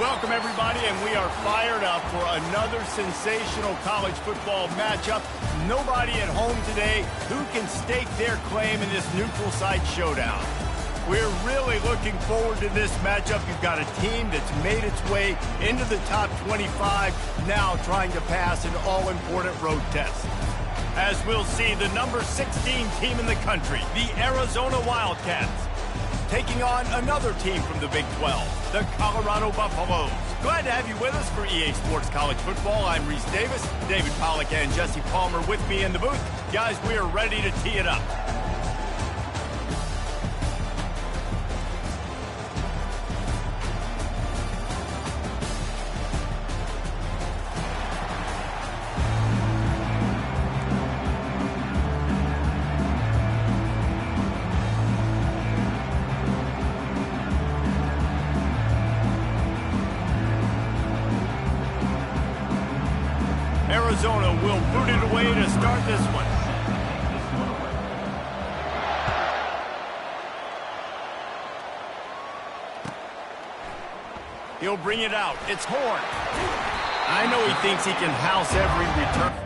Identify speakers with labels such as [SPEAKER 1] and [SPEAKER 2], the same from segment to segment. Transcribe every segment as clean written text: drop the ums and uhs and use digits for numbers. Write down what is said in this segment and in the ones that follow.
[SPEAKER 1] Welcome, everybody, and we are fired up for another sensational college football matchup. Nobody at home today who can stake their claim in this neutral site showdown. We're really looking forward to this matchup. You've got a team that's made its way into the top 25, now trying to pass an all-important road test. As we'll see, the number 16 team in the country, the Arizona Wildcats, taking on another team from the Big 12, the Colorado Buffaloes. Glad to have you with us for EA Sports College Football. I'm Reese Davis, David Pollack and Jesse Palmer with me in the booth. Guys, we are ready to tee it up. Arizona will boot it away to start this one. He'll bring it out. It's Horn. I know he thinks he can house every return.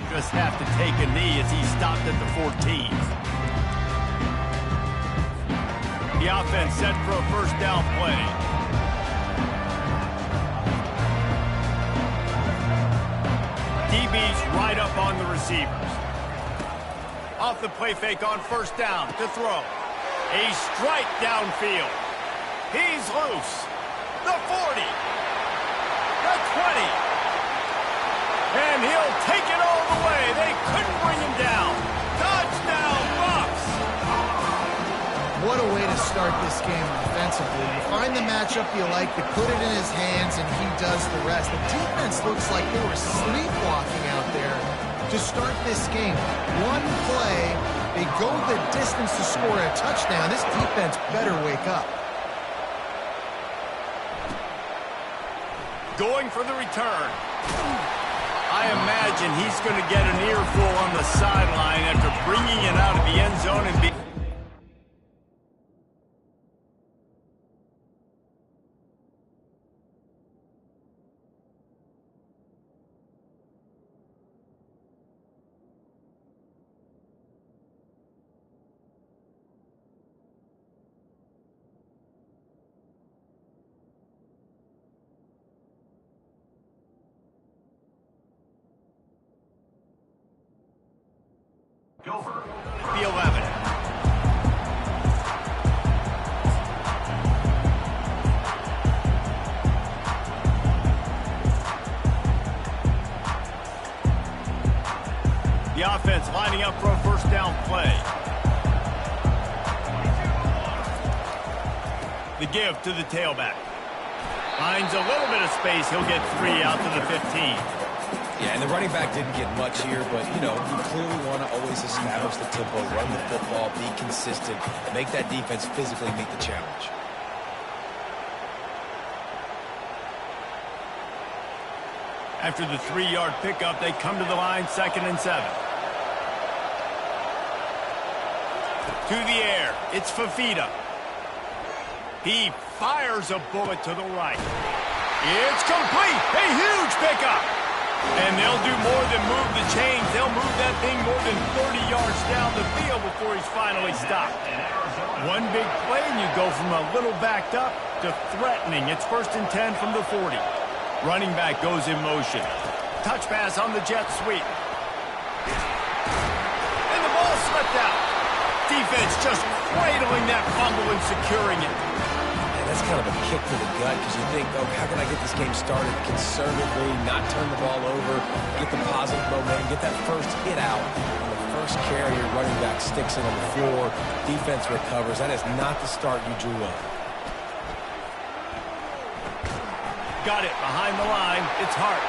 [SPEAKER 1] Just have to take a knee as he stopped at the 14. The offense set for a first down play. DB's right up on the receivers. Off the play fake on first down to throw. A strike downfield. He's loose. The 40. The 20. And he'll take it all the way. They couldn't bring him down. Touchdown, Bucs!
[SPEAKER 2] What a way to start this game offensively. You find the matchup you like, you put it in his hands, and he does the rest. The defense looks like they were sleepwalking out there to start this game. One play, they go the distance to score a touchdown. This defense better wake up.
[SPEAKER 1] Going for the return. I imagine he's going to get an earful on the sideline after bringing it out of the end zone and being... Over the 11. The offense lining up for a first down play. The give to the tailback. Finds a little bit of space. He'll get 3 out to the 15.
[SPEAKER 3] Yeah, and the running back didn't get much here, but, you know, you clearly want to always establish the tempo, run the football, be consistent, make that defense physically meet the challenge.
[SPEAKER 1] After the 3-yard pickup, they come to the line, 2nd and 7. To the air, it's Fafita. He fires a bullet to the right. It's complete. A huge pickup. And they'll do more than move the chains. They'll move that thing more than 30 yards down the field before he's finally stopped. One big play, and you go from a little backed up to threatening. It's 1st and 10 from the 40. Running back goes in motion. Touch pass on the jet sweep. And the ball slipped out. Defense just cradling that fumble and securing it.
[SPEAKER 3] That's kind of a kick to the gut because you think, oh, how can I get this game started conservatively, not turn the ball over, get the positive momentum, get that first hit out. On the first carry, your running back sticks it on the floor. Defense recovers. That is not the start you drew up.
[SPEAKER 1] Got it behind the line. It's Hart.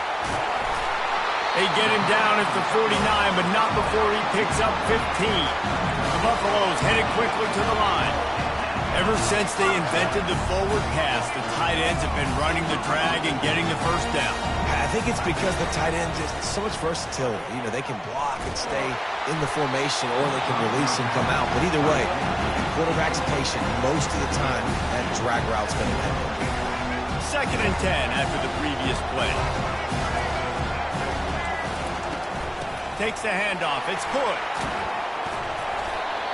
[SPEAKER 1] They get him down at the 49, but not before he picks up 15. The Buffaloes headed quickly to the line. Ever since they invented the forward pass, the tight ends have been running the drag and getting the first down.
[SPEAKER 3] I think it's because the tight end is so much versatility. You know, they can block and stay in the formation, or they can release and come out. But either way, the quarterback's patient most of the time. That drag route's going to end.
[SPEAKER 1] 2nd and 10 after the previous play. Takes the handoff. It's Hood.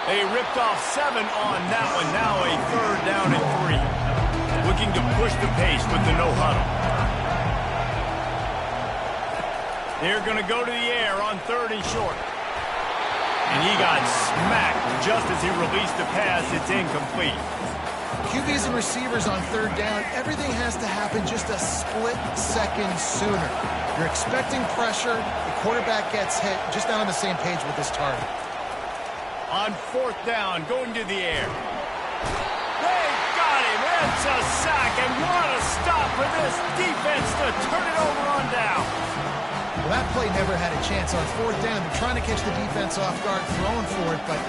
[SPEAKER 1] They ripped off 7 on that one. Now a 3rd down and 3. Looking to push the pace with the no huddle. They're going to go to the air on 3rd and short. And he got smacked just as he released the pass. It's incomplete.
[SPEAKER 2] QBs and receivers on 3rd down, everything has to happen just a split second sooner. You're expecting pressure. The quarterback gets hit. Just not on the same page with his target.
[SPEAKER 1] On 4th down, going to the air. They got him. It's a sack, and what a stop for this defense to turn it over on down.
[SPEAKER 2] Well, that play never had a chance. On 4th down, they're trying to catch the defense off guard, throwing for it, but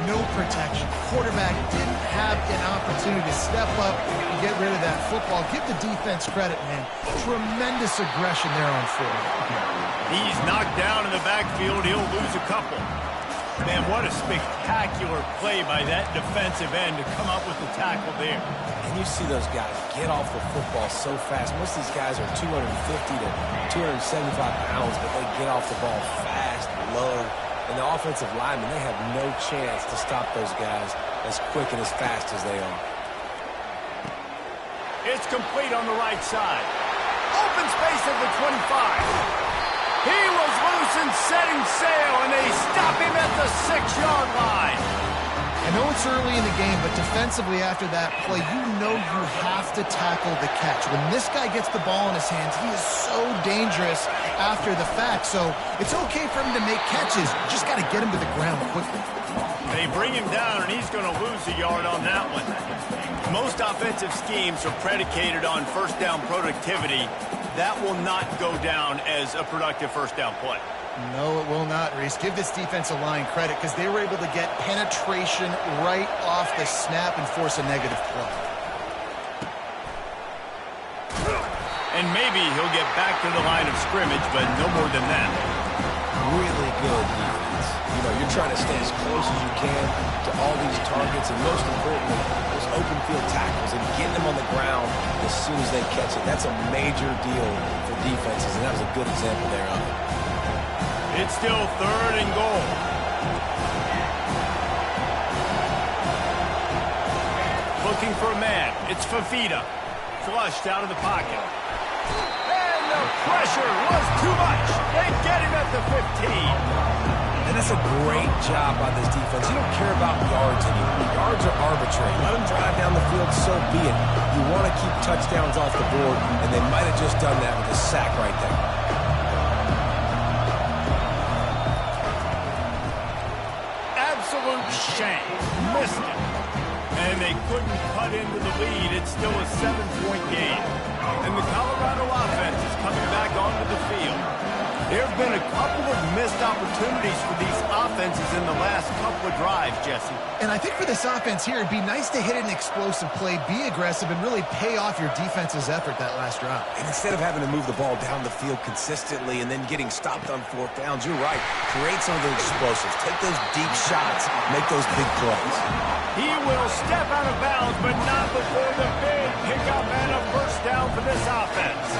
[SPEAKER 2] no protection. Quarterback didn't have an opportunity to step up and get rid of that football. Give the defense credit, man. Tremendous aggression there on 4th.
[SPEAKER 1] He's knocked down in the backfield. He'll lose a couple. Man, what a spectacular play by that defensive end to come up with the tackle there.
[SPEAKER 3] And you see those guys get off the football so fast. Most of these guys are 250 to 275 pounds, but they get off the ball fast, low. And the offensive linemen, they have no chance to stop those guys as quick and as fast as they are.
[SPEAKER 1] It's complete on the right side. Open space at the 25. He was loose and setting sail, and they stop him at the 6-yard line.
[SPEAKER 2] I know it's early in the game, but defensively after that play, you know you have to tackle the catch. When this guy gets the ball in his hands, he is so dangerous after the fact. So it's okay for him to make catches. You just got to get him to the ground quickly.
[SPEAKER 1] They bring him down, and he's going to lose a yard on that one. Most offensive schemes are predicated on 1st down productivity. That will not go down as a productive 1st down play.
[SPEAKER 2] No, it will not, Reese. Give this defensive line credit because they were able to get penetration right off the snap and force a negative play.
[SPEAKER 1] And maybe he'll get back to the line of scrimmage, but no more than that.
[SPEAKER 3] Really good defense. You know, you're trying to stay as close as you can to all these targets, and most importantly, those open field tackles and getting them on the ground as soon as they catch it. That's a major deal for defenses, and that was a good example there of it.
[SPEAKER 1] It's still 3rd and goal. Looking for a man. It's Fafita. Flushed out of the pocket. And the pressure was too much. They get him at the 15.
[SPEAKER 3] And that's a great job by this defense. You don't care about yards anymore. Yards are arbitrary. Let them drive down the field, so be it. You want to keep touchdowns off the board, and they might have just done that with a sack right there.
[SPEAKER 1] Absolute shame. Missed it. And they couldn't cut into the lead. It's still a 7-point game. And the Colorado offense is coming back onto the field. There have been a couple of missed opportunities for these offenses in the last couple of drives, Jesse.
[SPEAKER 2] And I think for this offense here, it'd be nice to hit an explosive play, be aggressive, and really pay off your defense's effort that last drive.
[SPEAKER 3] And instead of having to move the ball down the field consistently and then getting stopped on fourth downs, you're right. Create some of those explosives. Take those deep shots. Make those big plays.
[SPEAKER 1] He will step out of bounds, but not before the big pickup and a first down for this offense.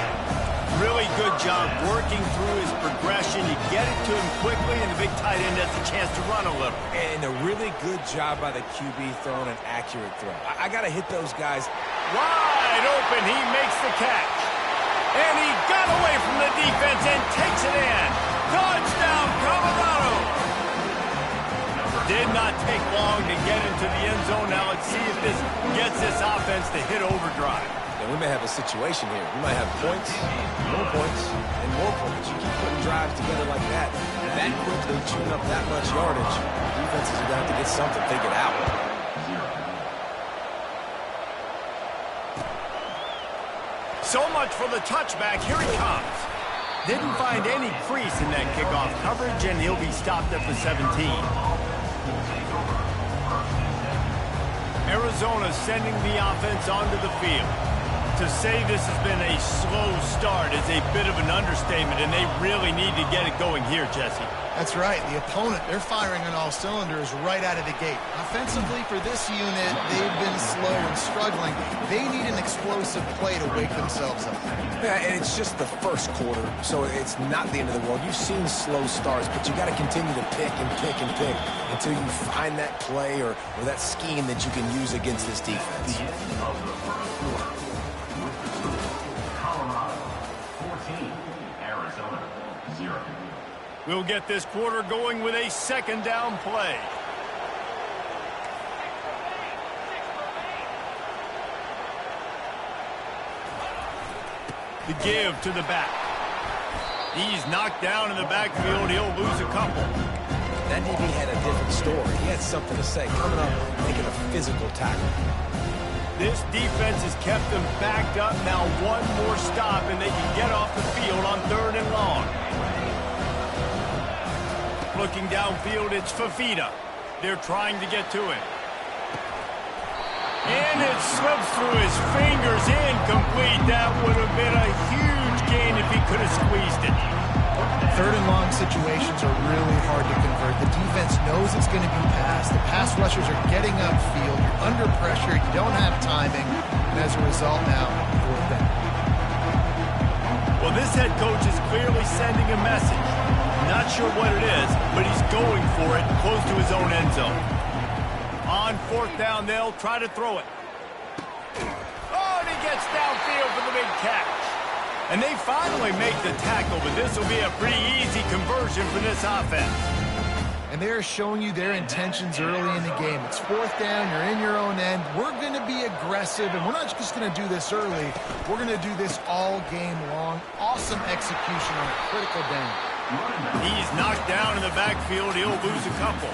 [SPEAKER 1] Really good job working through his progression. You get it to him quickly, and the big tight end has a chance to run a little.
[SPEAKER 3] And a really good job by the QB throwing an accurate throw. I got to hit those guys.
[SPEAKER 1] Wide open, he makes the catch. And he got away from the defense and takes it in. Touchdown, Colorado! Did not take long to get into the end zone. Now let's see if this gets this offense to hit overdrive.
[SPEAKER 3] And we may have a situation here. We might have points, more points, and more points. You keep putting drives together like that quickly, chewing up that much yardage, defenses are going to have to get something figured out.
[SPEAKER 1] So much for the touchback. Here he comes. Didn't find any crease in that kickoff coverage, and he'll be stopped at the 17. Arizona sending the offense onto the field. To say this has been a slow start is a bit of an understatement, and they really need to get it going here, Jesse.
[SPEAKER 2] That's right. The opponent, they're firing on all cylinders right out of the gate. Offensively, for this unit, they've been slow and struggling. They need an explosive play to wake themselves up.
[SPEAKER 3] Yeah, and it's just the first quarter, so it's not the end of the world. You've seen slow starts, but you got to continue to pick and pick and pick until you find that play or that scheme that you can use against this defense.
[SPEAKER 1] We'll get this quarter going with a second down play. The give to the back. He's knocked down in the backfield. He'll lose a couple.
[SPEAKER 3] That DB had a different story. He had something to say, coming up, making a physical tackle.
[SPEAKER 1] This defense has kept them backed up. Now one more stop, and they can get off the field on 3rd and long. Looking downfield, it's Fafita. They're trying to get to him. And it slips through his fingers, incomplete. That would have been a huge gain if he could have squeezed it.
[SPEAKER 2] 3rd and long situations are really hard to convert. The defense knows it's going to be passed. The pass rushers are getting upfield. You're under pressure. You don't have timing. And as a result now, 4th down.
[SPEAKER 1] Well, this head coach is clearly sending a message. Not sure what it is, but he's going for it close to his own end zone. On 4th down, they'll try to throw it. Oh, and he gets downfield for the big catch. And they finally make the tackle, but this will be a pretty easy conversion for this offense.
[SPEAKER 2] And they're showing you their intentions early in the game. It's 4th down, you're in your own end. We're going to be aggressive, and we're not just going to do this early. We're going to do this all game long. Awesome execution on a critical down.
[SPEAKER 1] He's knocked down in the backfield. He'll lose a couple.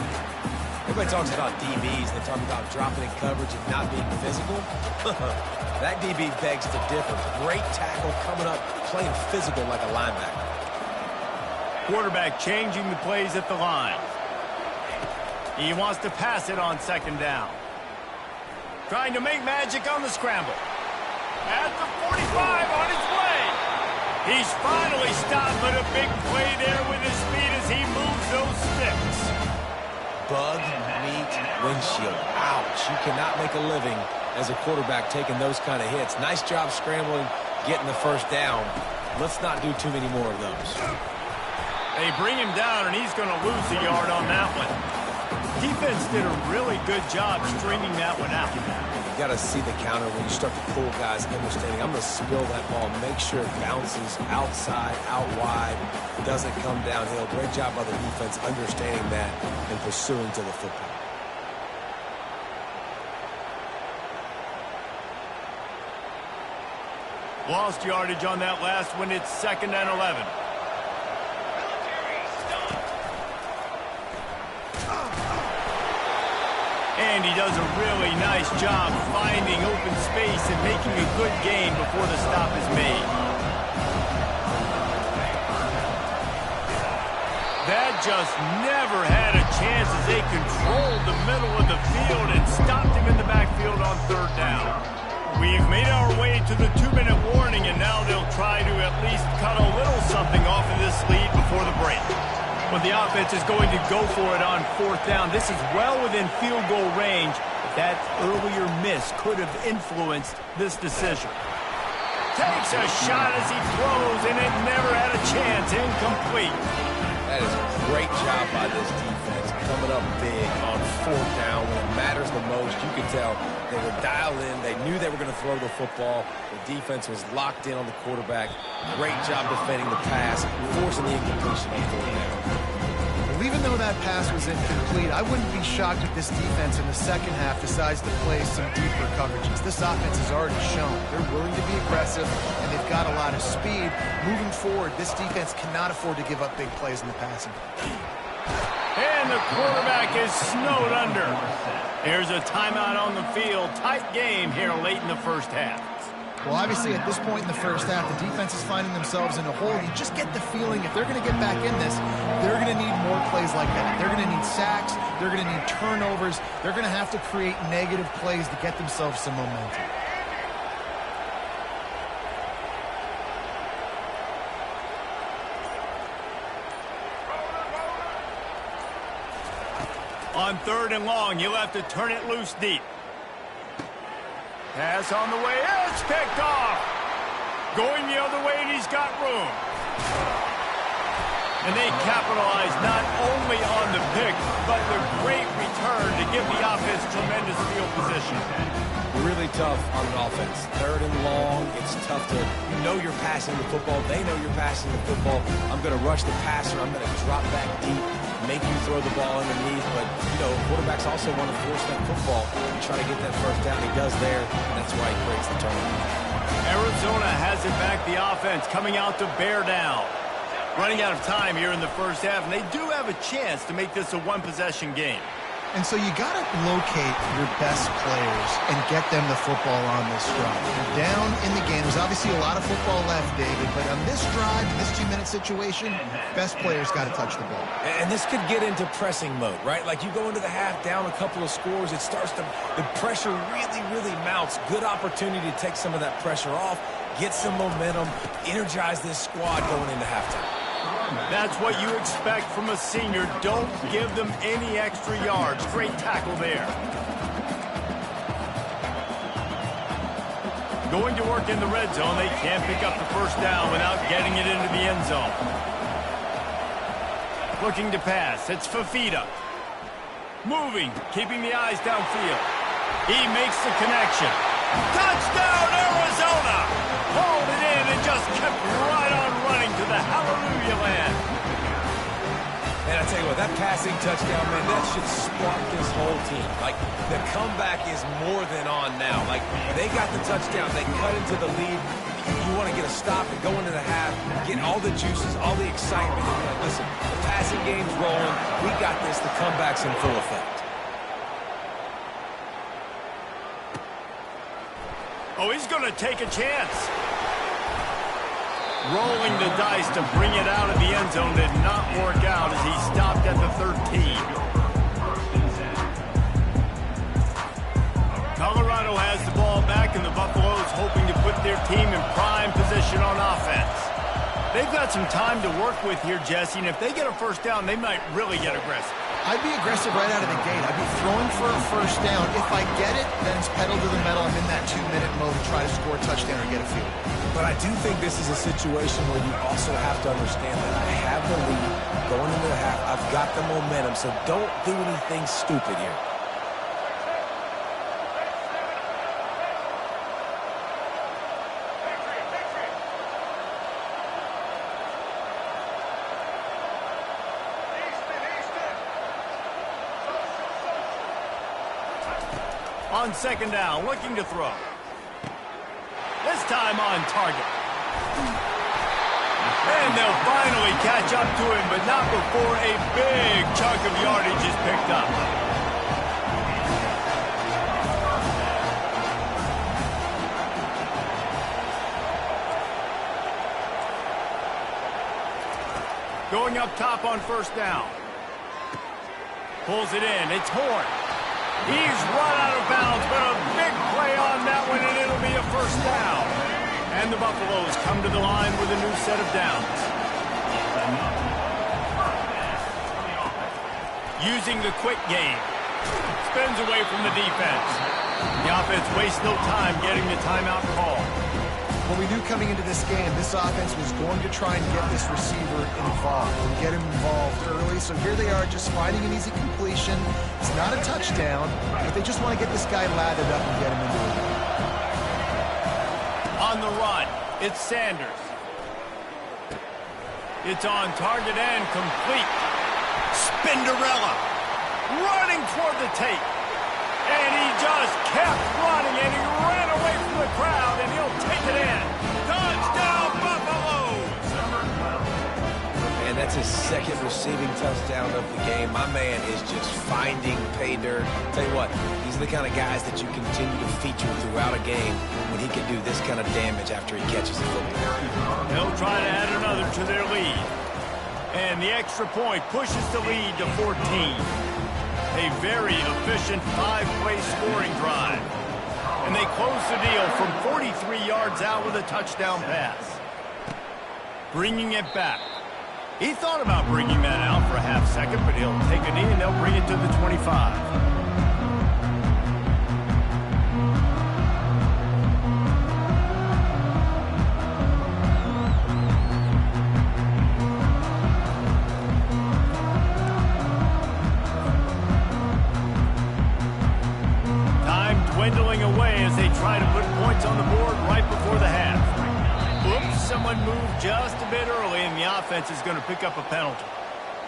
[SPEAKER 3] Everybody talks about DBs. They talk about dropping in coverage and not being physical. That DB begs to differ. Great tackle coming up, playing physical like a linebacker.
[SPEAKER 1] Quarterback changing the plays at the line. He wants to pass it on 2nd down. Trying to make magic on the scramble. At the 45 on his way. He's finally stopped, but a big play there with his feet as he moves those sticks.
[SPEAKER 3] Bug meat windshield. Ouch. You cannot make a living as a quarterback taking those kind of hits. Nice job scrambling, getting the first down. Let's not do too many more of those.
[SPEAKER 1] They bring him down, and he's going to lose a yard on that one. Defense did a really good job stringing that one out.
[SPEAKER 3] You got to see the counter when you start to pull guys understanding. I'm going to spill that ball, make sure it bounces outside, out wide, doesn't come downhill. Great job by the defense understanding that and pursuing to the football.
[SPEAKER 1] Lost yardage on that last one. It's 2nd and 11. And he does a really nice job finding open space and making a good gain before the stop is made. That just never had a chance as they controlled the middle of the field and stopped him in the backfield on third down. We've made our way to the 2-minute warning, and now they'll try to at least cut a little something off of this lead before the break. But the offense is going to go for it on fourth down. This is well within field goal range. That earlier miss could have influenced this decision. Takes a shot as he throws, and it never had a chance. Incomplete.
[SPEAKER 3] That is a great job by this defense, coming up big on fourth down when it matters the most. You could tell they were dialed in. They knew they were going to throw the football. The defense was locked in on the quarterback. Great job defending the pass, forcing the incompletion on fourth down.
[SPEAKER 2] Well, even though that pass was incomplete, I wouldn't be shocked if this defense in the second half decides to play some deeper coverages. This offense has already shown they're willing to be aggressive, and they've got a lot of speed. Moving forward, this defense cannot afford to give up big plays in the passing.
[SPEAKER 1] And the quarterback is snowed under. Here's a timeout on the field. Tight game here late in the first half.
[SPEAKER 2] Well, obviously, at this point in the first half, the defense is finding themselves in a hole. You just get the feeling if they're going to get back in this, they're going to need more plays like that. They're going to need sacks. They're going to need turnovers. They're going to have to create negative plays to get themselves some momentum.
[SPEAKER 1] On third and long, you'll have to turn it loose deep. Pass on the way. It's picked off. Going the other way, and he's got room. And they capitalize not only on the pick, but the great return to give the offense tremendous field position.
[SPEAKER 3] Really tough on an offense. Third and long, it's tough to, you know you're passing the football. They know you're passing the football. I'm going to rush the passer. I'm going to drop back deep, make you throw the ball underneath. But, you know, quarterbacks also want to force that football and try to get that first down. He does there, and that's why he creates the turnover.
[SPEAKER 1] Arizona has it back, the offense coming out to bear down. Running out of time here in the first half, and they do have a chance to make this a one-possession game.
[SPEAKER 2] And so you got to locate your best players and get them the football on this drive. You're down in the game. There's obviously a lot of football left, David, but on this drive, this 2-minute situation, best players got to touch the ball.
[SPEAKER 3] And this could get into pressing mode, right? Like you go into the half down a couple of scores, it starts to, the pressure really mounts. Good opportunity to take some of that pressure off, get some momentum, energize this squad going into halftime.
[SPEAKER 1] That's what you expect from a senior. Don't give them any extra yards. Great tackle there. Going to work in the red zone. They can't pick up the first down without getting it into the end zone. Looking to pass. It's Fafita. Moving, keeping the eyes downfield. He makes the connection. Touchdown, Arizona! Hauled it in and just kept right on running to the hallelujah land.
[SPEAKER 3] And I tell you what, that passing touchdown, man, that should spark this whole team. Like, the comeback is more than on now. Like, they got the touchdown. They cut into the lead. You want to get a stop and go into the half, get all the juices, all the excitement. And like, listen, the passing game's rolling. We got this. The comeback's in full effect.
[SPEAKER 1] Oh, he's going to take a chance. Rolling the dice to bring it out of the end zone did not work out as he stopped at the 13. Colorado has the ball back, and the Buffaloes hoping to put their team in prime position on offense. They've got some time to work with here, Jesse, and if they get a first down, they might really get aggressive.
[SPEAKER 2] I'd be aggressive right out of the gate. I'd be throwing for a first down. If I get it, then it's pedal to the metal. I'm in that 2-minute mode to try to score a touchdown or get a field.
[SPEAKER 3] But I do think this is a situation where you also have to understand that I have the lead going into the half. I've got the momentum, so don't do anything stupid here.
[SPEAKER 1] On second down, looking to throw. This time on target. And they'll finally catch up to him, but not before a big chunk of yardage is picked up. Going up top on first down. Pulls it in. It's Horn. He's run out of bounds, but a big play on that one, and it'll be a first down. And the Buffaloes come to the line with a new set of downs. Using the quick game. Spins away from the defense. The offense wastes no time getting the timeout call.
[SPEAKER 2] Well, we knew coming into this game, this offense was going to try and get this receiver involved and get him involved early. So here they are just finding an easy completion. It's not a touchdown, but they just want to get this guy lathered up and get him into it.
[SPEAKER 1] On the run, it's Sanders. It's on target and complete. Spinderella running toward the tape. And he just kept running, and he ran away from the crowd, and he'll take it in. Touchdown, Buffaloes!
[SPEAKER 3] And that's his second receiving touchdown of the game. My man is just finding pay dirt. Tell you what, these are the kind of guys that you continue to feature throughout a game when he can do this kind of damage after he catches the football.
[SPEAKER 1] They'll try to add another to their lead. And the extra point pushes the lead to 14. A very efficient 5-play scoring drive. And they close the deal from 43 yards out with a touchdown pass. Bringing it back. He thought about bringing that out for a half second, but he'll take a knee and they'll bring it to the 25. Dwindling away as they try to put points on the board right before the half. Oops, someone moved just a bit early, and the offense is going to pick up a penalty.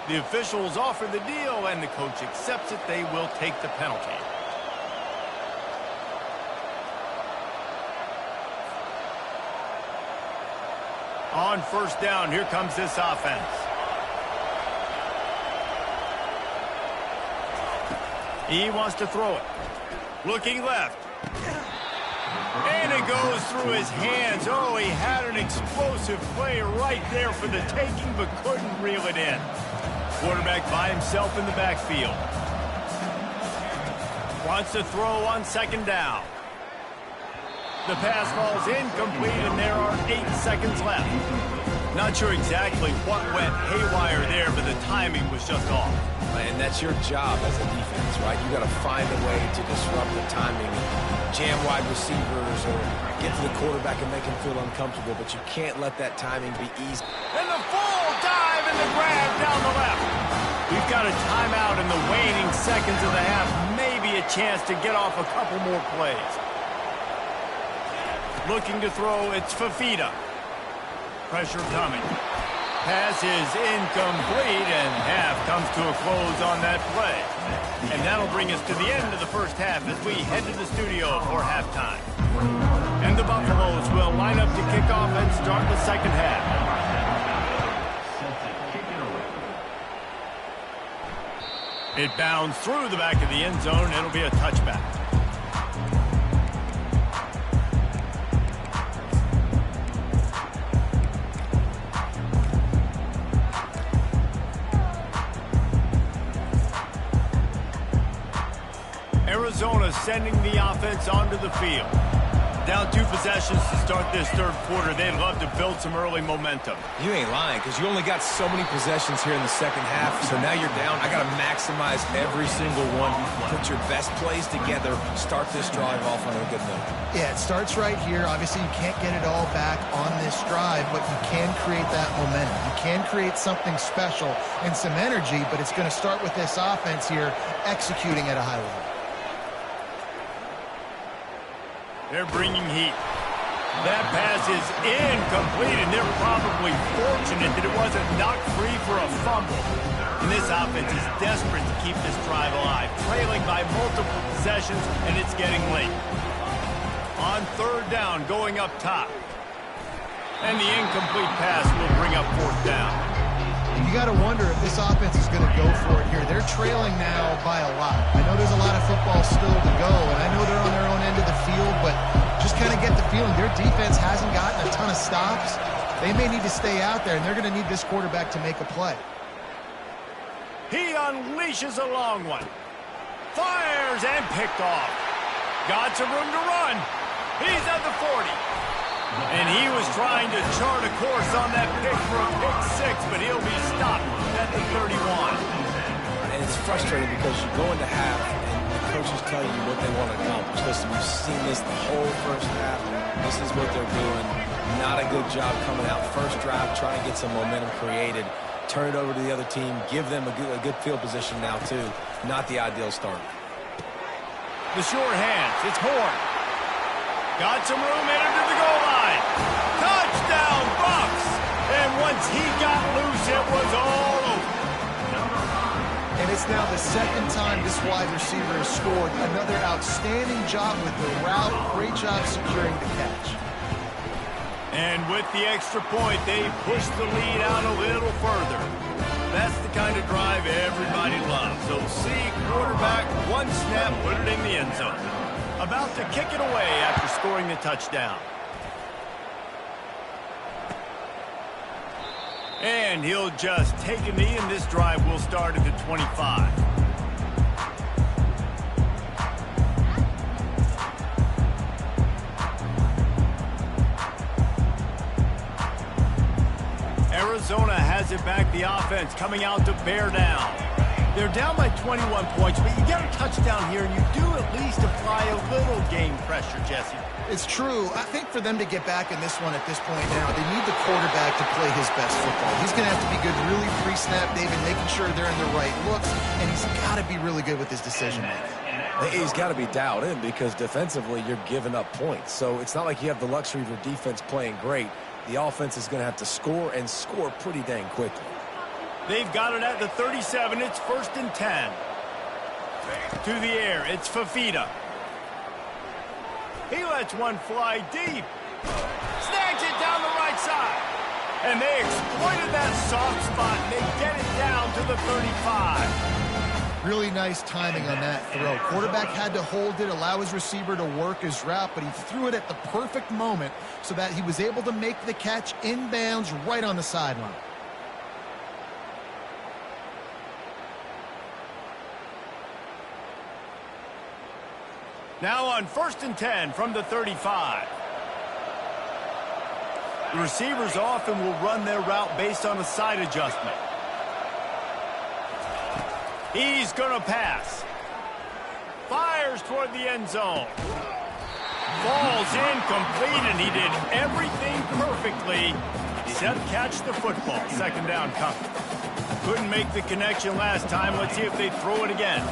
[SPEAKER 1] The officials offer the deal, and the coach accepts it. They will take the penalty. On first down, here comes this offense. He wants to throw it. Looking left. And it goes through his hands. Oh, he had an explosive play right there for the taking, but couldn't reel it in. Quarterback by himself in the backfield. Wants to throw on second down. The pass falls incomplete, and there are 8 seconds left. Not sure exactly what went haywire there, but the timing was just off.
[SPEAKER 3] And that's your job as a defense, right? You got to find a way to disrupt the timing, jam wide receivers, or get to the quarterback and make him feel uncomfortable, but you can't let that timing be easy.
[SPEAKER 1] And the full dive and the grab down the left. We've got a timeout in the waning seconds of the half. Maybe a chance to get off a couple more plays. Looking to throw, it's Fafita. Pressure coming. Pass is incomplete, and half comes to a close on that play. And that'll bring us to the end of the first half as we head to the studio for halftime. And the Buffaloes will line up to kick off and start the second half. It bounds through the back of the end zone. It'll be a touchback. Arizona sending the offense onto the field. Down 2 possessions to start this third quarter. They'd love to build some early momentum.
[SPEAKER 3] You ain't lying, because you only got so many possessions here in the second half, so now you're down. I got to maximize every single one. Put your best plays together. Start this drive off on a good note.
[SPEAKER 2] Yeah, it starts right here. Obviously, you can't get it all back on this drive, but you can create that momentum. You can create something special and some energy, but it's going to start with this offense here executing at a high level.
[SPEAKER 1] They're bringing heat. That pass is incomplete, and they're probably fortunate that it wasn't knocked free for a fumble. And this offense is desperate to keep this drive alive, trailing by multiple possessions, and it's getting late. On third down, going up top. And the incomplete pass will bring up fourth down.
[SPEAKER 2] You got to wonder if this offense is going to go for it here. They're trailing now by a lot. I know there's a lot of football still to go, and I know they're on their own end of the field, but just kind of get the feeling their defense hasn't gotten a ton of stops. They may need to stay out there, and they're going to need this quarterback to make a play.
[SPEAKER 1] He unleashes a long one. Fires and picked off. Got some room to run. He's at the 40. And he was trying to chart a course on that pick for a pick 6, but he'll be stopped at the 31.
[SPEAKER 3] And it's frustrating because you go into half and the coaches tell you what they want to accomplish. Listen, we've seen this the whole first half. This is what they're doing. Not a good job coming out first drive, trying to get some momentum created. Turn it over to the other team. Give them a good field position now, too. Not the ideal start.
[SPEAKER 1] The short hands. It's Horn. Got some room, entered to the goal line. Touchdown, Bucks! And once he got loose, it was all over.
[SPEAKER 2] And it's now the second time this wide receiver has scored. Another outstanding job with the route. Great job securing the catch.
[SPEAKER 1] And with the extra point, they push the lead out a little further. That's the kind of drive everybody loves. So see quarterback, one snap, put it in the end zone. About to kick it away after scoring the touchdown. And he'll just take a knee, and this drive will start at the 25. Arizona has it back, the offense coming out to bear down. They're down by 21 points, but you get a touchdown here, and you do at least apply a little game pressure, Jesse.
[SPEAKER 2] It's true. I think for them to get back in this one at this point now, they need the quarterback to play his best football. He's going to have to be good really pre-snap, David, making sure they're in the right looks, and he's got to be really good with his decision-making.
[SPEAKER 3] He's got to be dialed in because defensively you're giving up points. So it's not like you have the luxury of your defense playing great. The offense is going to have to score and score pretty dang quickly.
[SPEAKER 1] They've got it at the 37. It's 1st and 10. To the air. It's Fafita. He lets one fly deep. Snags it down the right side. And they exploited that soft spot, and they get it down to the 35.
[SPEAKER 2] Really nice timing on that throw. Quarterback had to hold it, allow his receiver to work his route, but he threw it at the perfect moment so that he was able to make the catch inbounds right on the sideline.
[SPEAKER 1] Now on 1st and 10 from the 35. The receivers often will run their route based on a side adjustment. He's going to pass. Fires toward the end zone. Falls incomplete, and he did everything perfectly except catch the football. 2nd down coming. Couldn't make the connection last time. Let's see if they throw it again.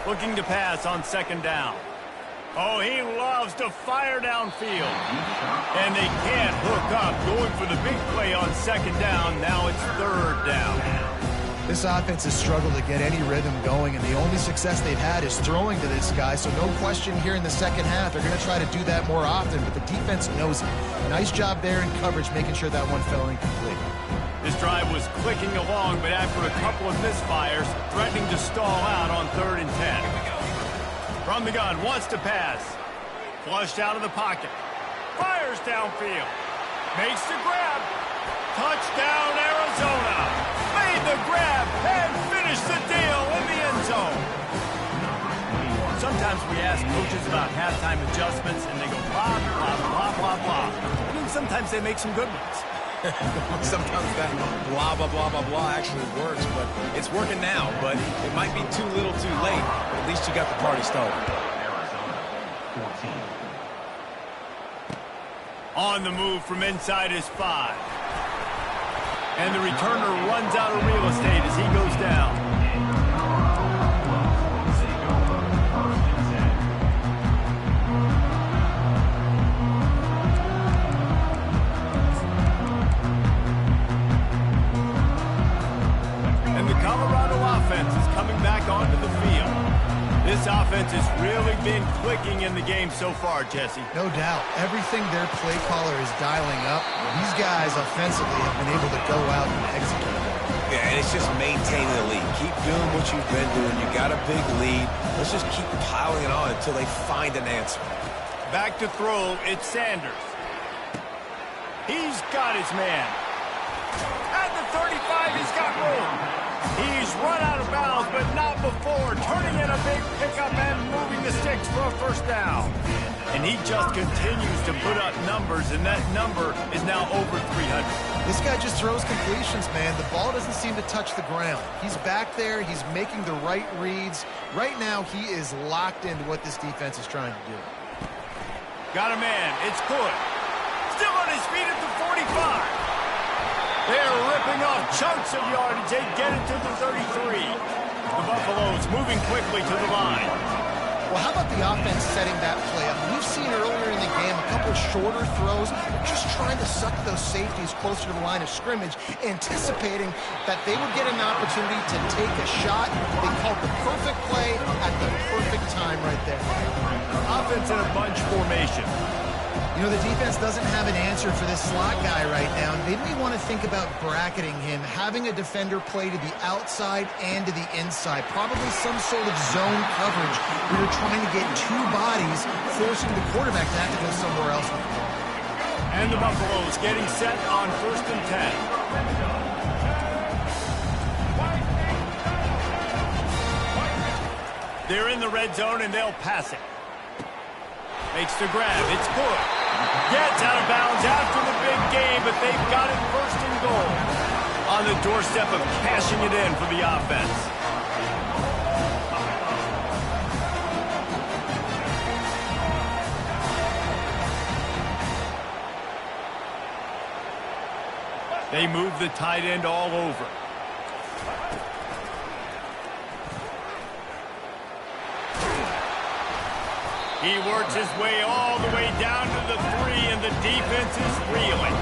[SPEAKER 1] Looking to pass on 2nd down. Oh, he loves to fire downfield. And they can't hook up. Going for the big play on 2nd down. Now it's 3rd down.
[SPEAKER 2] This offense has struggled to get any rhythm going, and the only success they've had is throwing to this guy. So no question here in the second half, they're going to try to do that more often, but the defense knows it. Nice job there in coverage, making sure that one fell incomplete.
[SPEAKER 1] This drive was clicking along, but after a couple of misfires, threatening to stall out on 3rd and 10. From the gun, wants to pass. Flushed out of the pocket. Fires downfield. Makes the grab. Touchdown, Arizona. Made the grab and finished the deal in the end zone. Sometimes we ask coaches about halftime adjustments, and they go blah, blah, blah, blah, blah. And then sometimes they make some good ones.
[SPEAKER 3] Sometimes that blah, blah, blah, blah, blah actually works, but it's working now. But it might be too little too late, but at least you got the party started.
[SPEAKER 1] On the move from inside his 5. And the returner runs out of real estate as he goes down. Onto the field. This offense has really been clicking in the game so far, Jesse.
[SPEAKER 2] No doubt. Everything their play caller is dialing up, these guys offensively have been able to go out and execute.
[SPEAKER 3] Yeah, and it's just maintaining the lead. Keep doing what you've been doing. You got a big lead. Let's just keep piling it on until they find an answer.
[SPEAKER 1] Back to throw, it's Sanders. He's got his man. At the 35, he's got room. He's run out of bounds, but not before. Turning in a big pickup and moving the sticks for a first down. And he just continues to put up numbers, and that number is now over 300.
[SPEAKER 2] This guy just throws completions, man. The ball doesn't seem to touch the ground. He's back there. He's making the right reads. Right now, he is locked into what this defense is trying to do.
[SPEAKER 1] Got a man. It's good. Still on his feet at the 45. They're ripping off chunks of yardage. They get it to the 33. The Buffaloes moving quickly to the line.
[SPEAKER 2] Well, how about the offense setting that play up? We've seen earlier in the game a couple of shorter throws, just trying to suck those safeties closer to the line of scrimmage, anticipating that they would get an opportunity to take a shot. They called the perfect play at the perfect time right there.
[SPEAKER 1] Offense in a bunch formation.
[SPEAKER 2] You know, the defense doesn't have an answer for this slot guy right now. They may want to think about bracketing him, having a defender play to the outside and to the inside. Probably some sort of zone coverage where you're trying to get two bodies, forcing the quarterback to have to go somewhere else with the ball.
[SPEAKER 1] And the Buffaloes getting set on 1st and 10. They're in the red zone, and they'll pass it. Makes the grab. It's good. Gets out of bounds after the big game, but they've got it 1st and goal. On the doorstep of cashing it in for the offense. They move the tight end all over. He works his way all the way down to the 3, and the defense is reeling.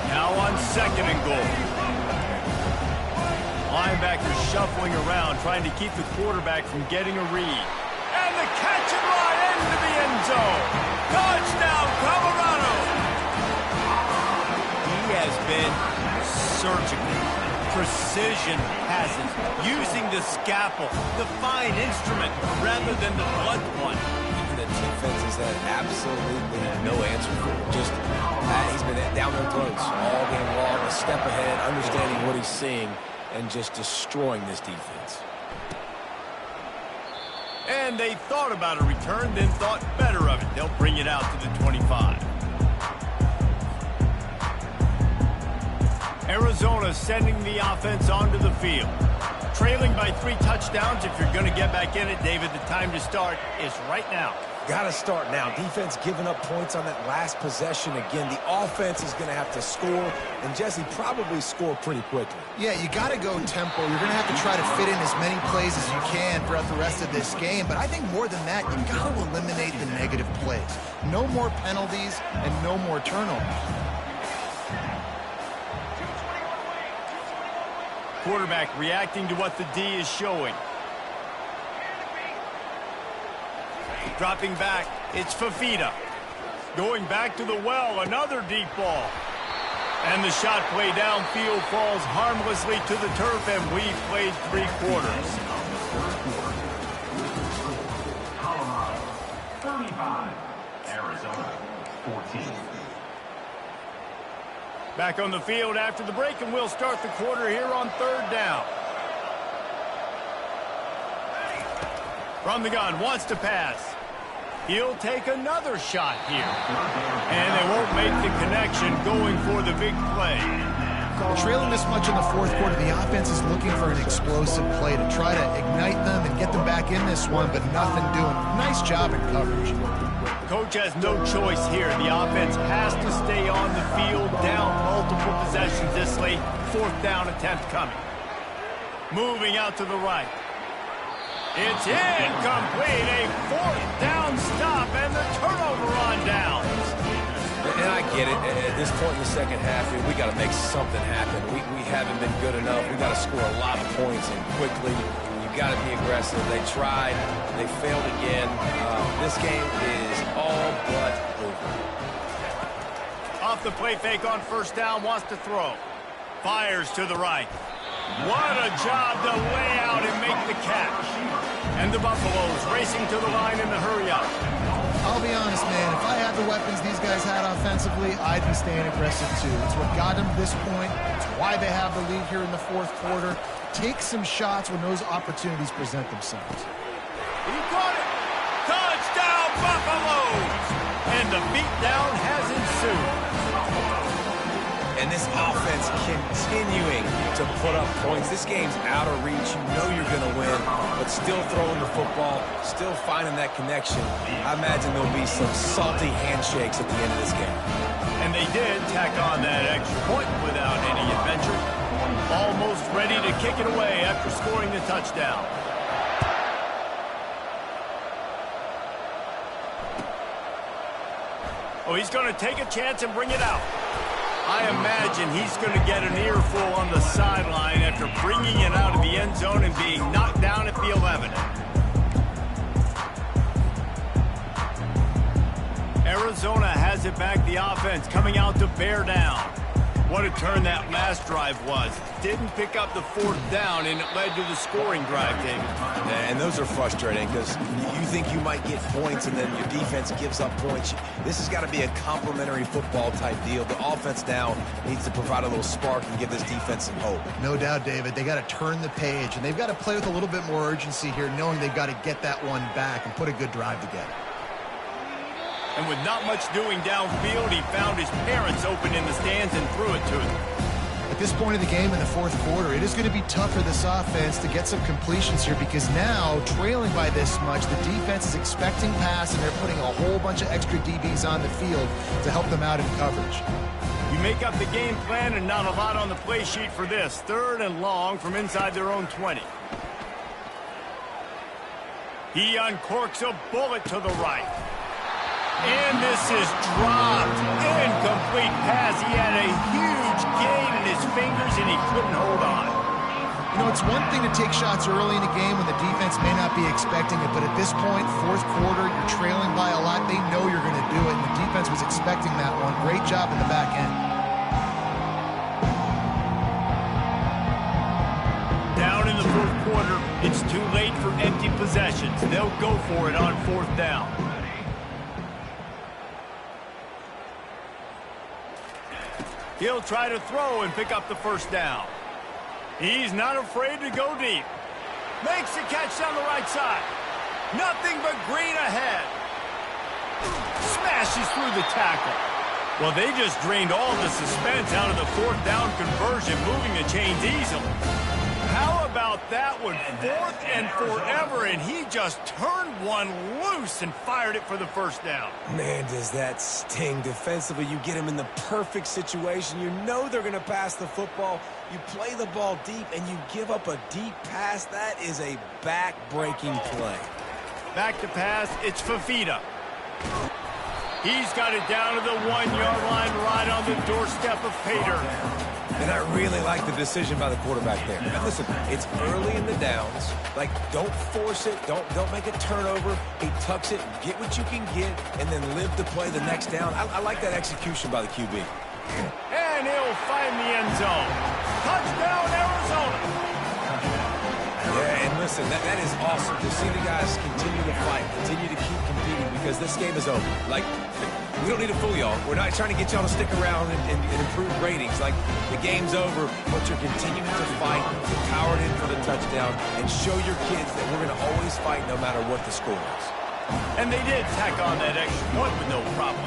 [SPEAKER 1] Now on 2nd and goal. Linebackers shuffling around, trying to keep the quarterback from getting a read. And the catch and run into the end zone. Touchdown, Colorado! He has been surgical. Precision passes, using the scalpel, the fine instrument, rather than the blunt one.
[SPEAKER 3] The defense has had absolutely no answer for him. Just, he's been down their throats all game long, a step ahead, understanding what he's seeing, and just destroying this defense.
[SPEAKER 1] And they thought about a return, then thought better of it. They'll bring it out to the 25. Arizona sending the offense onto the field. Trailing by 3 touchdowns. If you're going to get back in it, David, the time to start is right now.
[SPEAKER 3] Got to start now. Defense giving up points on that last possession again. The offense is going to have to score, and Jesse probably score pretty quickly.
[SPEAKER 2] Yeah, you got to go tempo. You're going to have to try to fit in as many plays as you can throughout the rest of this game. But I think more than that, you got to eliminate the negative plays. No more penalties and no more turnovers.
[SPEAKER 1] Quarterback reacting to what the D is showing. Dropping back, it's Fafita. Going back to the well, another deep ball. And the shot play downfield falls harmlessly to the turf, and we've played 3 quarters.
[SPEAKER 4] Colorado, 35. Arizona, 14.
[SPEAKER 1] Back on the field after the break, and we'll start the quarter here on 3rd down. From the gun, wants to pass. He'll take another shot here. And they won't make the connection, going for the big play.
[SPEAKER 2] Well, trailing this much in the 4th quarter, the offense is looking for an explosive play to try to ignite them and get them back in this one, but nothing doing. Nice job in coverage.
[SPEAKER 1] Coach has no choice here. The offense has to stay on the field, down multiple possessions this late. 4th down attempt coming. Moving out to the right. It's incomplete. A 4th down stop and the turnover on downs.
[SPEAKER 3] And I get it. At this point in the second half, we got to make something happen. We haven't been good enough. We got to score a lot of points and quickly. You got to be aggressive. They tried. They failed again. This game is all but over.
[SPEAKER 1] Off the play fake on 1st down, wants to throw. Fires to the right. What a job to lay out and make the catch. And the Buffaloes racing to the line in the hurry-up.
[SPEAKER 2] I'll be honest, man. If I had the weapons these guys had offensively, I'd be staying aggressive too. It's what got them to this point. It's why they have the lead here in the fourth quarter. Take some shots when those opportunities present themselves.
[SPEAKER 1] He caught it. Touchdown, Buffaloes! And the beatdown has ensued.
[SPEAKER 3] And this offense continuing to put up points. This game's out of reach. You know you're going to win, but still throwing the football, still finding that connection. I imagine there'll be some salty handshakes at the end of this game.
[SPEAKER 1] And they did tack on that extra point without any adventure. Almost ready to kick it away after scoring the touchdown. Oh, he's going to take a chance and bring it out. I imagine he's going to get an earful on the sideline after bringing it out of the end zone and being knocked down at the 11. Arizona has it back, the offense coming out to bear down. What a turn that last drive was. Didn't pick up the fourth down, and it led to the scoring drive, David.
[SPEAKER 3] And those are frustrating because you think you might get points, and then your defense gives up points. This has got to be a complementary football type deal. The offense now needs to provide a little spark and give this defense some hope.
[SPEAKER 2] No doubt, David. They got to turn the page, and they've got to play with a little bit more urgency here, knowing they've got to get that one back and put a good drive together.
[SPEAKER 1] And with not much doing downfield, he found his parents open in the stands and threw it to them.
[SPEAKER 2] At this point of the game in the fourth quarter, it is going to be tough for this offense to get some completions here because now, trailing by this much, the defense is expecting pass, and they're putting a whole bunch of extra DBs on the field to help them out in coverage.
[SPEAKER 1] You make up the game plan and not a lot on the play sheet for this. 3rd and long from inside their own 20. He uncorks a bullet to the right. And this is dropped. Incomplete pass. He had a huge gain in his fingers, and he couldn't hold on.
[SPEAKER 2] You know, it's one thing to take shots early in a game when the defense may not be expecting it, but at this point, fourth quarter, you're trailing by a lot. They know you're going to do it, and the defense was expecting that one. Great job in the back end.
[SPEAKER 1] Down in the fourth quarter, it's too late for empty possessions. They'll go for it on 4th down. He'll try to throw and pick up the first down. He's not afraid to go deep. Makes the catch down the right side. Nothing but green ahead. Smashes through the tackle. Well, they just drained all the suspense out of the 4th down conversion, moving the chains easily. How about that one? 4th and forever, and he just turned one loose and fired it for the first down.
[SPEAKER 3] Man, does that sting. Defensively, you get him in the perfect situation. You know they're going to pass the football. You play the ball deep, and you give up a deep pass. That is a back-breaking play.
[SPEAKER 1] Back to pass, it's Fafita. He's got it down to the 1-yard line right on the doorstep of Pater.
[SPEAKER 3] And I really like the decision by the quarterback there. And listen, it's early in the downs. Like, don't force it. Don't make a turnover. He tucks it, get what you can get, and then live to play the next down. I like that execution by the QB.
[SPEAKER 1] And he'll find the end zone. Touchdown, Arizona.
[SPEAKER 3] Yeah, and listen, that is awesome to see the guys continue to fight, continue to keep competing, because this game is over. Like, we don't need to fool y'all. We're not trying to get y'all to stick around and improve ratings. Like, the game's over, but you're continuing to fight, to power it in for the touchdown, and show your kids that we're going to always fight no matter what the score is.
[SPEAKER 1] And they did tack on that extra point with no problem.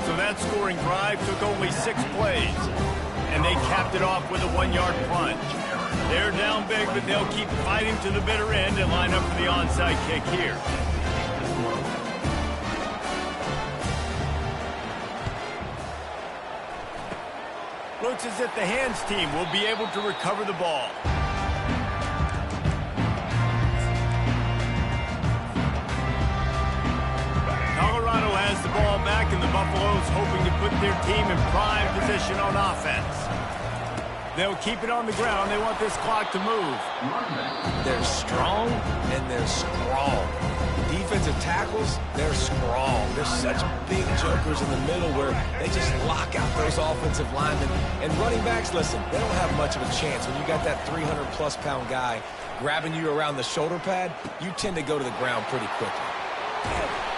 [SPEAKER 1] So that scoring drive took only 6 plays, and they capped it off with a 1-yard plunge. They're down big, but they'll keep fighting to the bitter end and line up for the onside kick here. Looks as if the hands team will be able to recover the ball. Colorado has the ball back, and the Buffaloes hoping to put their team in prime position on offense. They'll keep it on the ground. They want this clock to move.
[SPEAKER 3] they're strong, and they're strong. Defensive tackles, they're strong. They're such big jokers in the middle where they just lock out those offensive linemen. And running backs, listen, they don't have much of a chance. When you got that 300-plus pound guy grabbing you around the shoulder pad, you tend to go to the ground pretty quickly.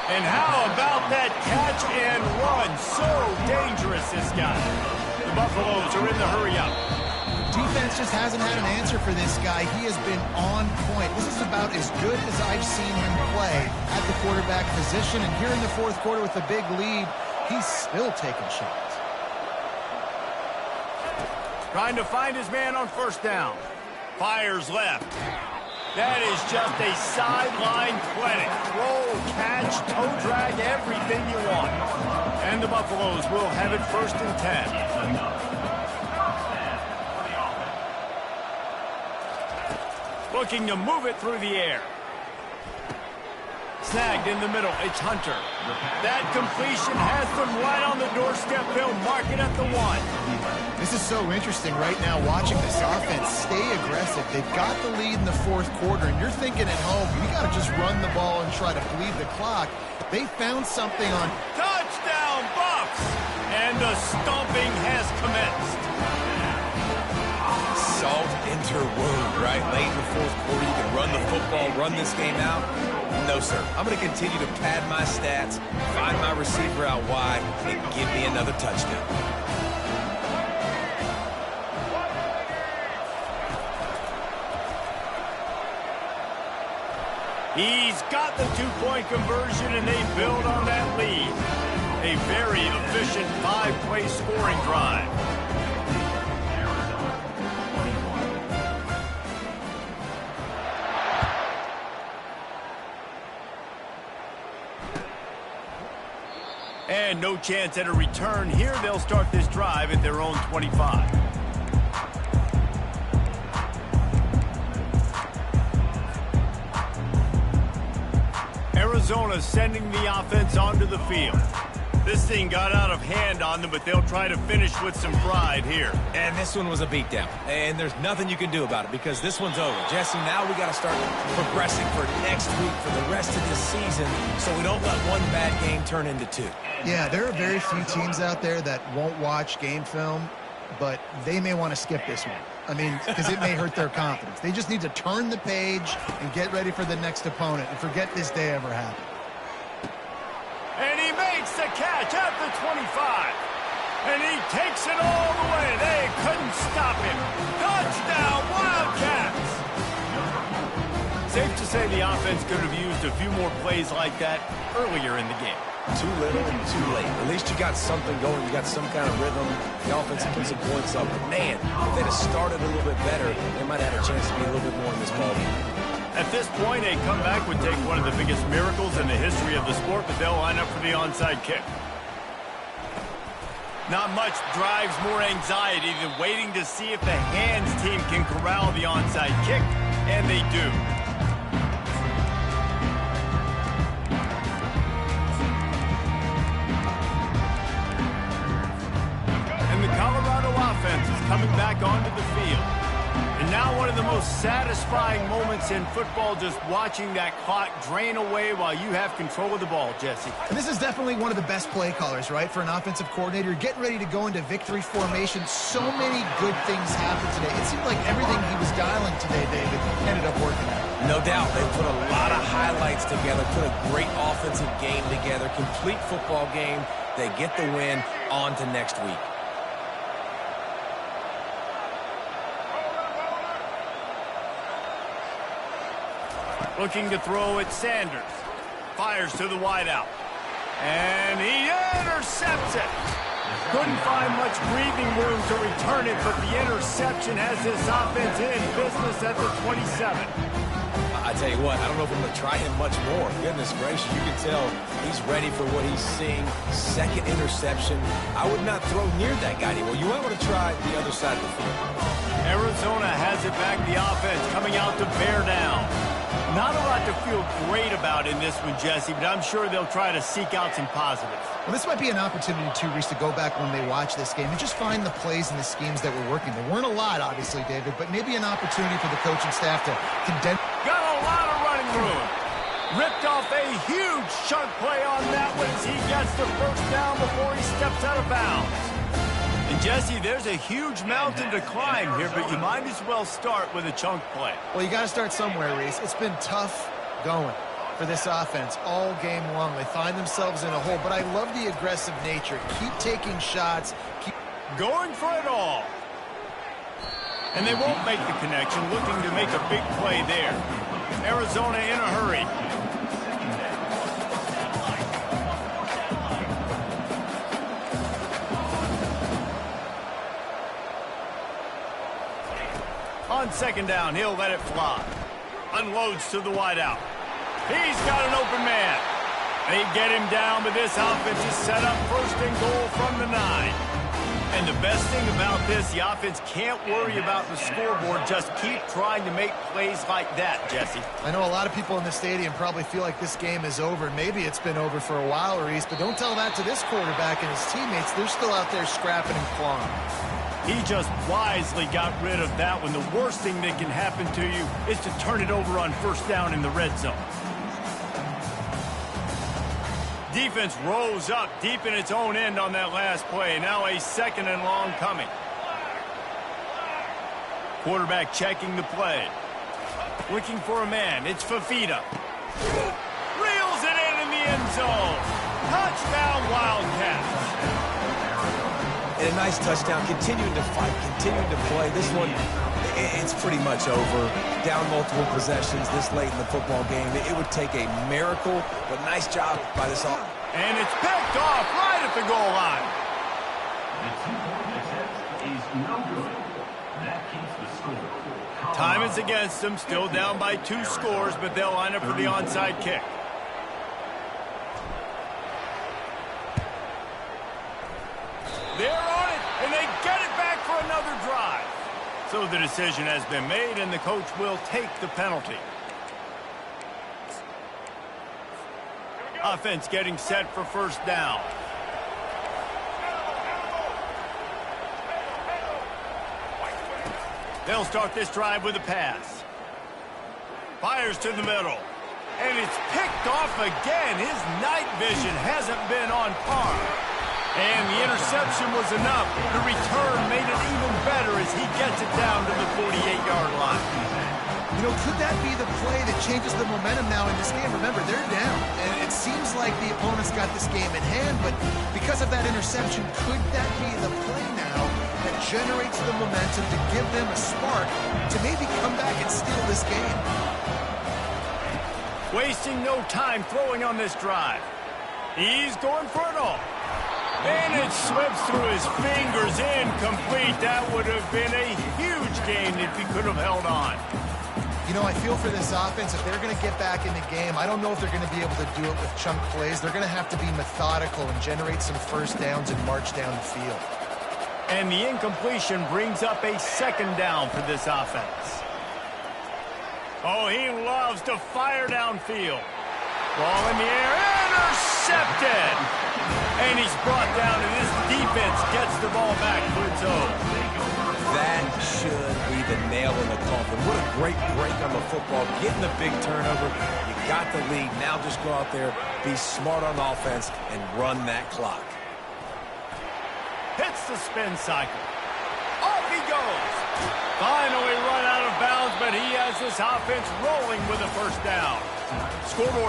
[SPEAKER 1] And how about that catch and run? So dangerous, this guy. The Buffaloes are in the hurry-up.
[SPEAKER 2] Defense just hasn't had an answer for this guy. He has been on point. This is about as good as I've seen him play at the quarterback position. And here in the fourth quarter with a big lead, he's still taking shots.
[SPEAKER 1] Trying to find his man on first down. Fires left. That is just a sideline clinic. Throw, catch, toe drag, everything you want. And the Buffaloes will have it 1st and 10. Looking to move it through the air. Snagged in the middle. It's Hunter. That completion has them right on the doorstep. They'll mark it at the 1.
[SPEAKER 2] This is so interesting right now watching this offense stay aggressive. They've got the lead in the fourth quarter, and you're thinking at home, we got to just run the ball and try to bleed the clock. They found something on
[SPEAKER 1] touchdown Buffs, and the stomping has commenced.
[SPEAKER 3] Salt into wound, right? Late in the fourth quarter, you can run the football, run this game out. No, sir. I'm going to continue to pad my stats, find my receiver out wide, and give me another touchdown.
[SPEAKER 1] He's got the 2-point conversion, and they build on that lead. A very efficient 5-play scoring drive. And no chance at a return here. They'll start this drive at their own 25. Arizona sending the offense onto the field. This thing got out of hand on them, but they'll try to finish with some pride here.
[SPEAKER 3] And this one was a beatdown. And there's nothing you can do about it because this one's over. Jesse, now we got to start progressing for next week for the rest of this season so we don't let one bad game turn into 2.
[SPEAKER 2] Yeah, there are very few teams out there that won't watch game film, but they may want to skip this one. I mean, because it may hurt their confidence. They just need to turn the page and get ready for the next opponent and forget this day ever happened.
[SPEAKER 1] And he makes the catch at the 25. And he takes it all the way. They couldn't stop him. Touchdown, Wildcats! Safe to say the offense could have used a few more plays like that earlier in the game.
[SPEAKER 3] Too little and too late. At least you got something going. You got some kind of rhythm. The offense put some points up. But, man, if they'd have started a little bit better, they might have had a chance to be a little bit more in this ballgame.
[SPEAKER 1] At this point, a comeback would take one of the biggest miracles in the history of the sport, but they'll line up for the onside kick. Not much drives more anxiety than waiting to see if the hands team can corral the onside kick, and they do. And the Colorado offense is coming back onto the field. And now one of the most satisfying moments in football, just watching that clock drain away while you have control of the ball, Jesse.
[SPEAKER 2] And this is definitely one of the best play callers, right, for an offensive coordinator. Getting ready to go into victory formation. So many good things happened today. It seemed like everything he was dialing today, David, ended up working out.
[SPEAKER 3] No doubt. They put a lot of highlights together, put a great offensive game together, complete football game. They get the win. On to next week.
[SPEAKER 1] Looking to throw at Sanders. Fires to the wideout. And he intercepts it. Couldn't find much breathing room to return it, but the interception has this offense in business at the 27.
[SPEAKER 3] I tell you what, I don't know if I'm going to try him much more. Goodness gracious, you can tell he's ready for what he's seeing. Second interception. I would not throw near that guy anymore. You might want to try the other side of the field.
[SPEAKER 1] Arizona has it back, the offense coming out to bear down. Not a lot to feel great about in this one, Jesse, but I'm sure they'll try to seek out some positives.
[SPEAKER 2] Well, this might be an opportunity, too, Reese, to go back when they watch this game and just find the plays and the schemes that were working. There weren't a lot, obviously, David, but maybe an opportunity for the coaching staff to condense.
[SPEAKER 1] Got a lot of running room. Ripped off a huge chunk play on that one as he gets the first down before he steps out of bounds. And, Jesse, there's a huge mountain to climb here, but you might as well start with a chunk play.
[SPEAKER 2] Well, you got to start somewhere, Reese. It's been tough going for this offense all game long. They find themselves in a hole, but I love the aggressive nature. Keep taking shots. Keep
[SPEAKER 1] going for it all. And they won't make the connection, looking to make a big play there. Arizona in a hurry. On second down, he'll let it fly. Unloads to the wideout. He's got an open man. They get him down, but this offense is set up first and goal from the 9. And the best thing about this, the offense can't worry about the scoreboard. Just keep trying to make plays like that, Jesse.
[SPEAKER 2] I know a lot of people in the stadium probably feel like this game is over. Maybe it's been over for a while, Reese, but don't tell that to this quarterback and his teammates. They're still out there scrapping and clawing.
[SPEAKER 1] He just wisely got rid of that one. The worst thing that can happen to you is to turn it over on first down in the red zone. Defense rolls up deep in its own end on that last play. Now a second and long coming. Quarterback checking the play. Looking for a man. It's Fafita. Reels it in the end zone. Touchdown, Wildcats.
[SPEAKER 3] And a nice touchdown, continuing to fight, continuing to play. This one, it's pretty much over. Down multiple possessions this late in the football game. It would take a miracle, but nice job by this offense.
[SPEAKER 1] And it's picked off right at the goal line.
[SPEAKER 4] The two-point attempt is no good. That keeps the score.
[SPEAKER 1] Time is against them, still down by 2 scores, but they'll line up for the onside kick. They're on it, and they get it back for another drive. So the decision has been made, and the coach will take the penalty. Offense getting set for first down. They'll start this drive with a pass. Fires to the middle. And it's picked off again. His night vision hasn't been on par. And the interception was enough. The return made it even better as he gets it down to the 48-yard line.
[SPEAKER 2] You know, could that be the play that changes the momentum now in this game? Remember, they're down, and it seems like the opponent's got this game in hand, but because of that interception, could that be the play now that generates the momentum to give them a spark to maybe come back and steal this game?
[SPEAKER 1] Wasting no time throwing on this drive. He's going for it all. And it slips through his fingers, incomplete. That would have been a huge gain if he could have held on.
[SPEAKER 2] You know, I feel for this offense, if they're going to get back in the game, I don't know if they're going to be able to do it with chunk plays. They're going to have to be methodical and generate some first downs and march down the field.
[SPEAKER 1] And the incompletion brings up a second down for this offense. Oh, he loves to fire downfield. Ball in the air, intercepted! And he's brought down, and this defense gets the ball back for its own.
[SPEAKER 3] That should be the nail in the coffin. What a great break on the football. Getting the big turnover. You got the lead. Now just go out there, be smart on offense, and run that clock.
[SPEAKER 1] Hits the spin cycle. Off he goes. Finally run out of bounds, but he has this offense rolling with a first down. Scoreboard.